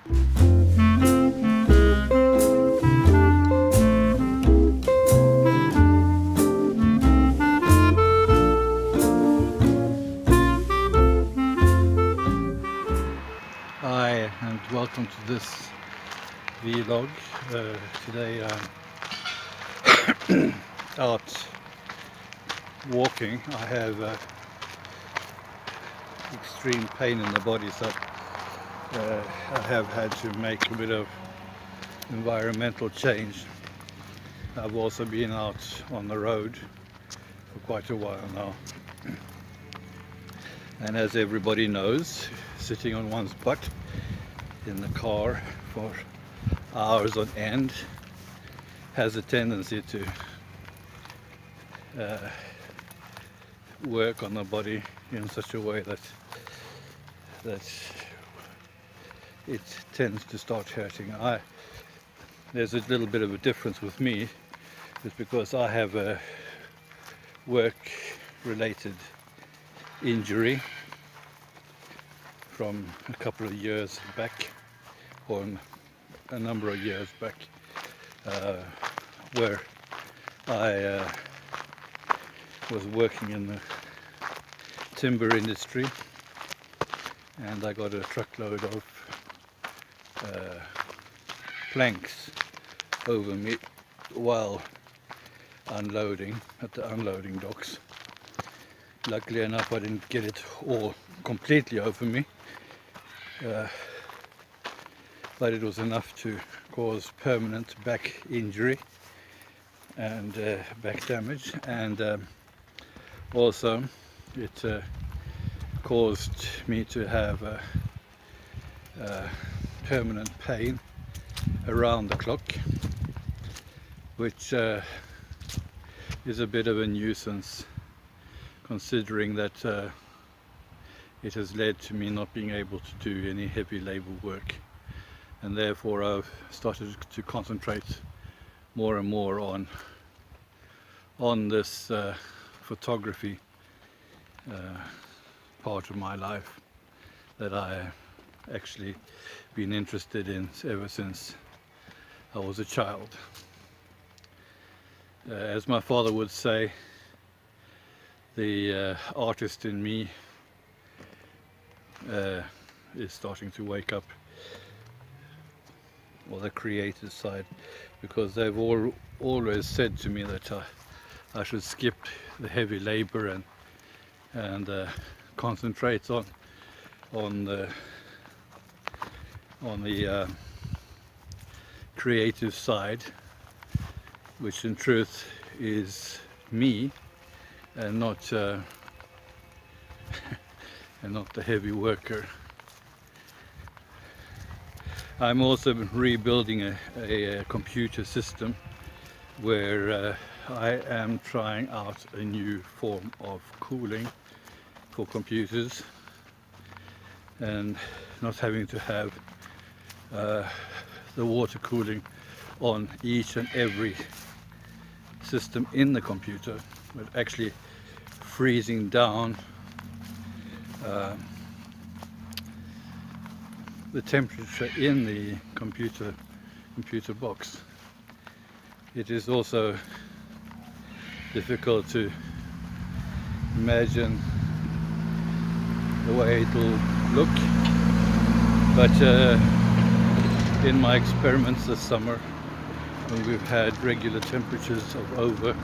Hi and welcome to this vlog. Today I'm out walking. I have extreme pain in the body, so I have had to make a bit of environmental change. I've also been out on the road for quite a while now, and as everybody knows, sitting on one's butt in the car for hours on end has a tendency to work on the body in such a way that it tends to start hurting. There's a little bit of a difference with me. It's because I have a work-related injury from a couple of years back, or a number of years back, where I was working in the timber industry, and I got a truckload of planks over me while unloading at the unloading docks. Luckily enough, I didn't get it all completely over me, but it was enough to cause permanent back injury and back damage, and also it caused me to have permanent pain around the clock, which is a bit of a nuisance, considering that it has led to me not being able to do any heavy labor work, and therefore I've started to concentrate more and more on this photography part of my life that I actually been interested in ever since I was a child. As my father would say, the artist in me is starting to wake up, or the creative side, because they've always said to me that I should skip the heavy labor and concentrate on the creative side, which in truth is me, and not and not the heavy worker. I'm also rebuilding a computer system where I am trying out a new form of cooling for computers, and not having to have the water cooling on each and every system in the computer, but actually freezing down the temperature in the computer box. It is also difficult to imagine the way it will look, but in my experiments this summer, when we've had regular temperatures of over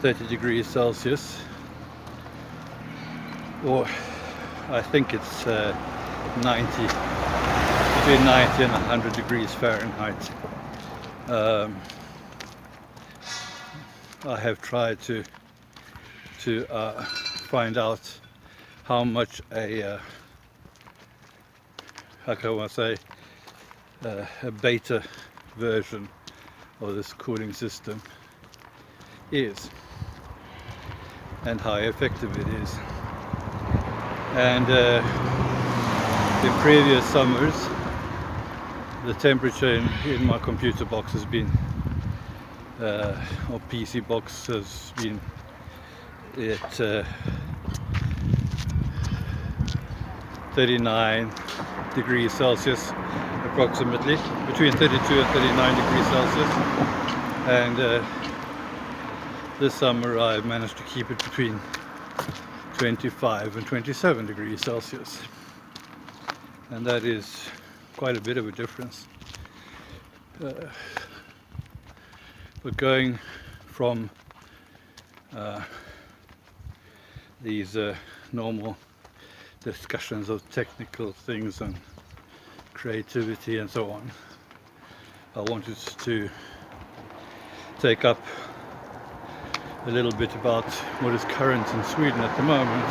30 degrees Celsius, or I think it's 90, between 90 and 100 degrees Fahrenheit, I have tried to find out how much how can I say, a beta version of this cooling system is, and how effective it is. And in previous summers, the temperature in my computer box has been, or PC box has been at 39 degrees Celsius approximately between 32 and 39 degrees Celsius, and this summer I've managed to keep it between 25 and 27 degrees Celsius, and that is quite a bit of a difference. But going from these normal discussions of technical things and creativity and so on, I wanted to take up a little bit about what is current in Sweden at the moment,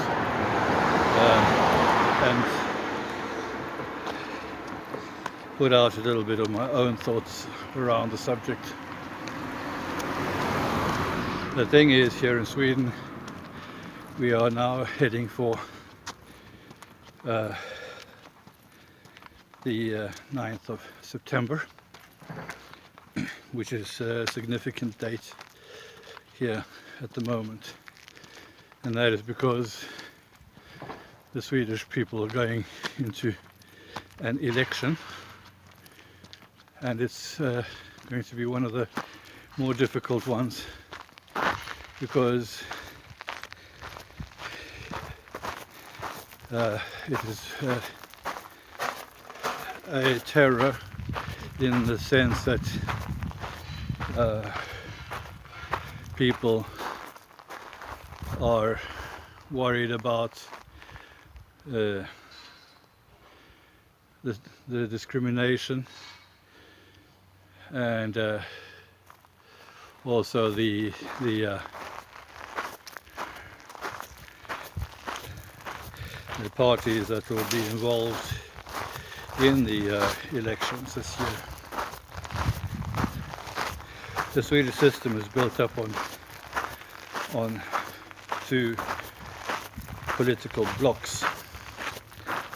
and put out a little bit of my own thoughts around the subject. The thing is, here in Sweden we are now heading for the 9th of September, which is a significant date here at the moment, and that is because the Swedish people are going into an election, and it's going to be one of the more difficult ones, because it is a terror in the sense that people are worried about the discrimination, and also the parties that will be involved in the elections this year. The Swedish system is built up on two political blocks: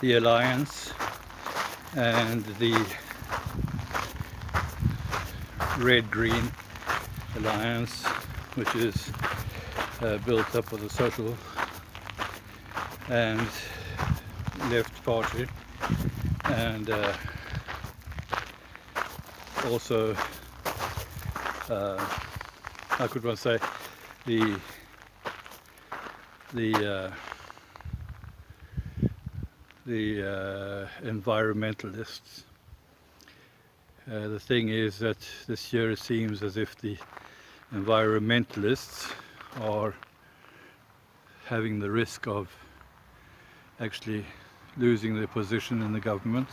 the Alliance and the Red-Green Alliance, which is built up of the Social and Left Party, and also how could one say, the environmentalists. The thing is that this year it seems as if the environmentalists are having the risk of actually losing their position in the government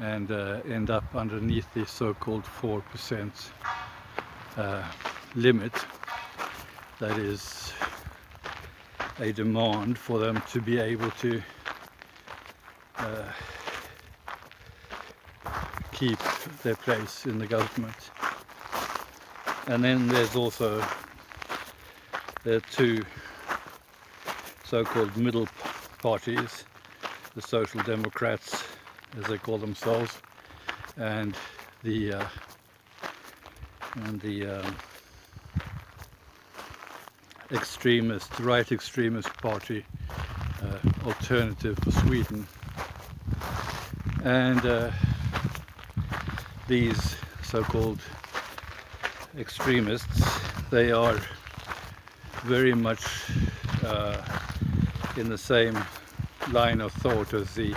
and end up underneath the so-called 4% limit. That is a demand for them to be able to keep their place in the government. And then there's also the two so-called middle parties, the Social Democrats, as they call themselves, and the right extremist party, Alternative for Sweden. And these so-called extremists, they are very much in the same line of thought as the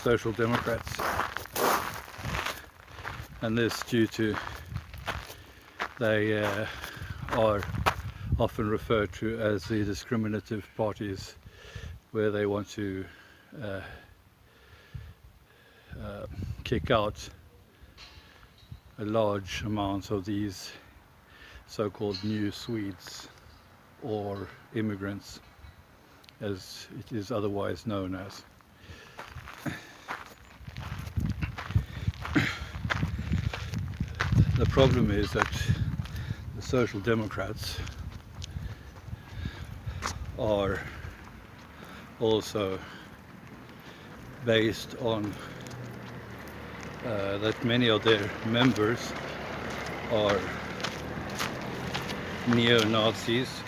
Social Democrats, and this due to they are often referred to as the discriminative parties, where they want to kick out a large amount of these so-called new Swedes, or immigrants as it is otherwise known as. The problem is that the Social Democrats are also based on that many of their members are neo-Nazis,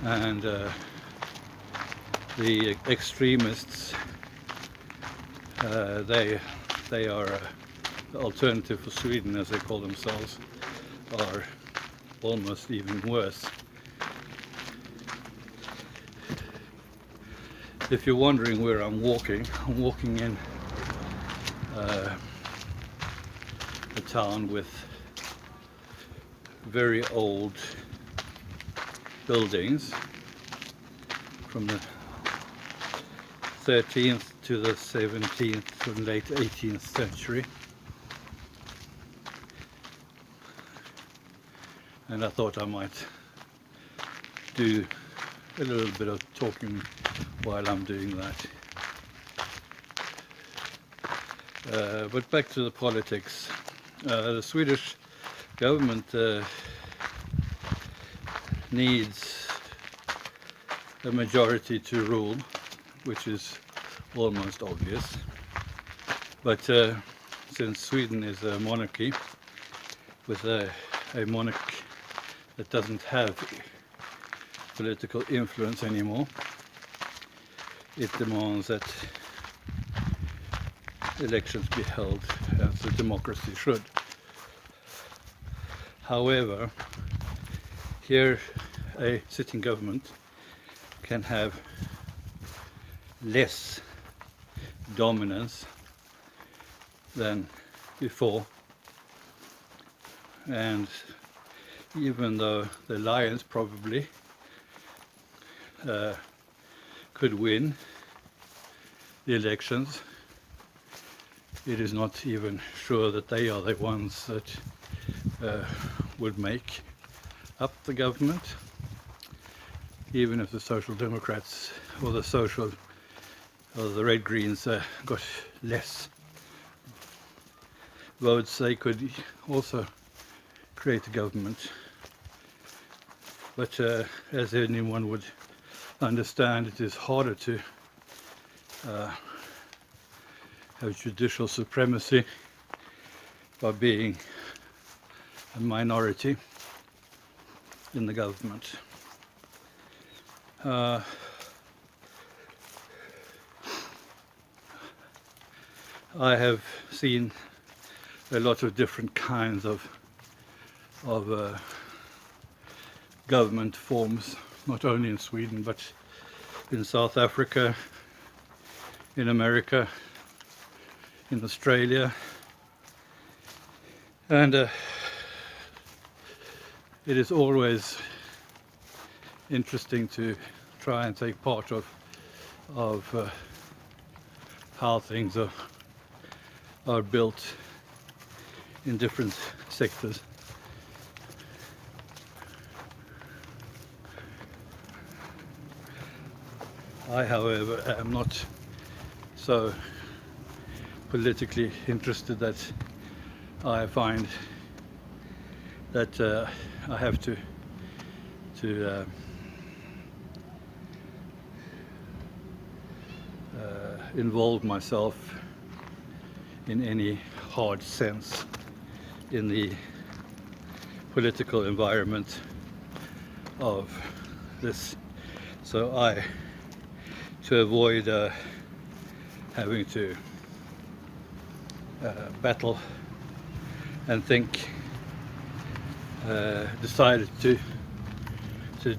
and the extremists, they are the alternative for Sweden, as they call themselves, are almost even worse. If you're wondering where I'm walking in a town with very old buildings from the 13th to the 17th and late 18th century, and I thought I might do a little bit of talking while I'm doing that. But back to the politics. The Swedish government needs a majority to rule, which is almost obvious. But since Sweden is a monarchy, with a monarch that doesn't have political influence anymore, it demands that elections be held as a democracy should. However, here a sitting government can have less dominance than before, and even though the Alliance probably could win the elections, it is not even sure that they are the ones that would make up the government, even if the Social Democrats or the Red Greens got less votes. They could also create a government, but as anyone would understand, it is harder to have judicial supremacy by being a minority in the government. I have seen a lot of different kinds of government forms, not only in Sweden but in South Africa, in America, in Australia, and it is always interesting to try and take part of how things are built in different sectors. I, however, am not so politically interested that I find that I have to involve myself in any hard sense in the political environment of this. So to avoid having to battle and think, decided to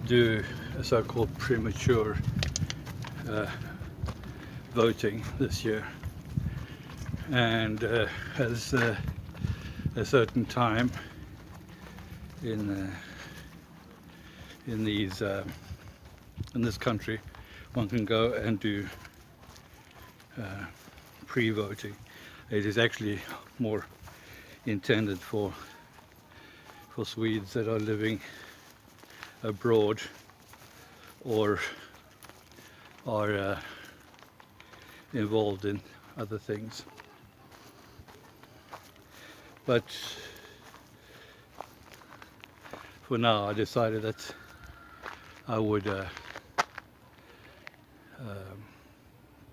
do a so-called premature voting this year, and as a certain time in this country, one can go and do pre-voting. It is actually more intended for Swedes that are living abroad or are involved in other things. But for now I decided that I would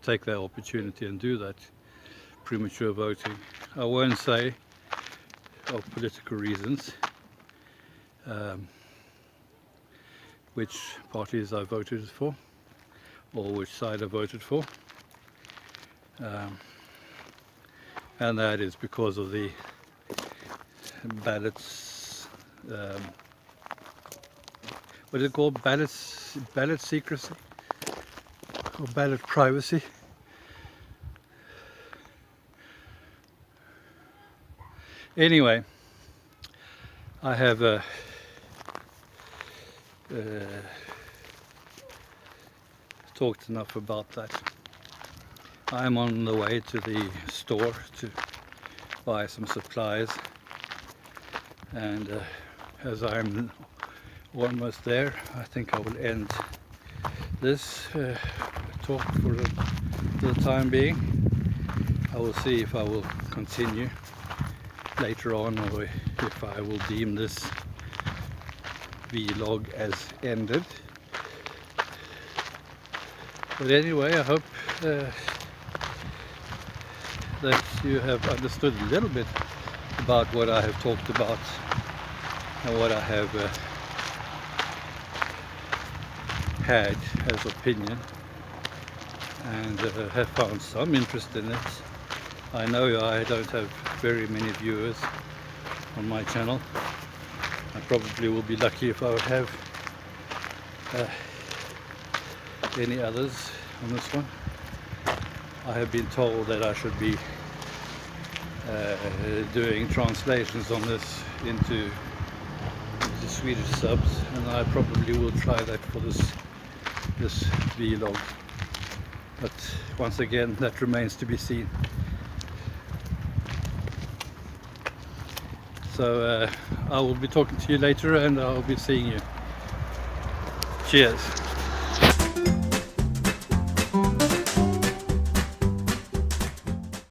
take that opportunity and do that premature voting. I won't say of political reasons which parties I voted for. or which side I voted for. And that is because of the ballots, what is it called, ballot secrecy or ballot privacy. Anyway, I have talked enough about that. I'm on the way to the store to buy some supplies, and as I'm almost there, I think I will end this talk for the time being. I will see if I will continue later on, or if I will deem this vlog as ended. But anyway, I hope that you have understood a little bit about what I have talked about and what I have had as opinion, and have found some interest in it. I know I don't have very many viewers on my channel. I probably will be lucky if I have any others on this one. I have been told that I should be doing translations on this into Swedish subs, and I probably will try that for this vlog. But once again, that remains to be seen. So I will be talking to you later, and I'll be seeing you. Cheers.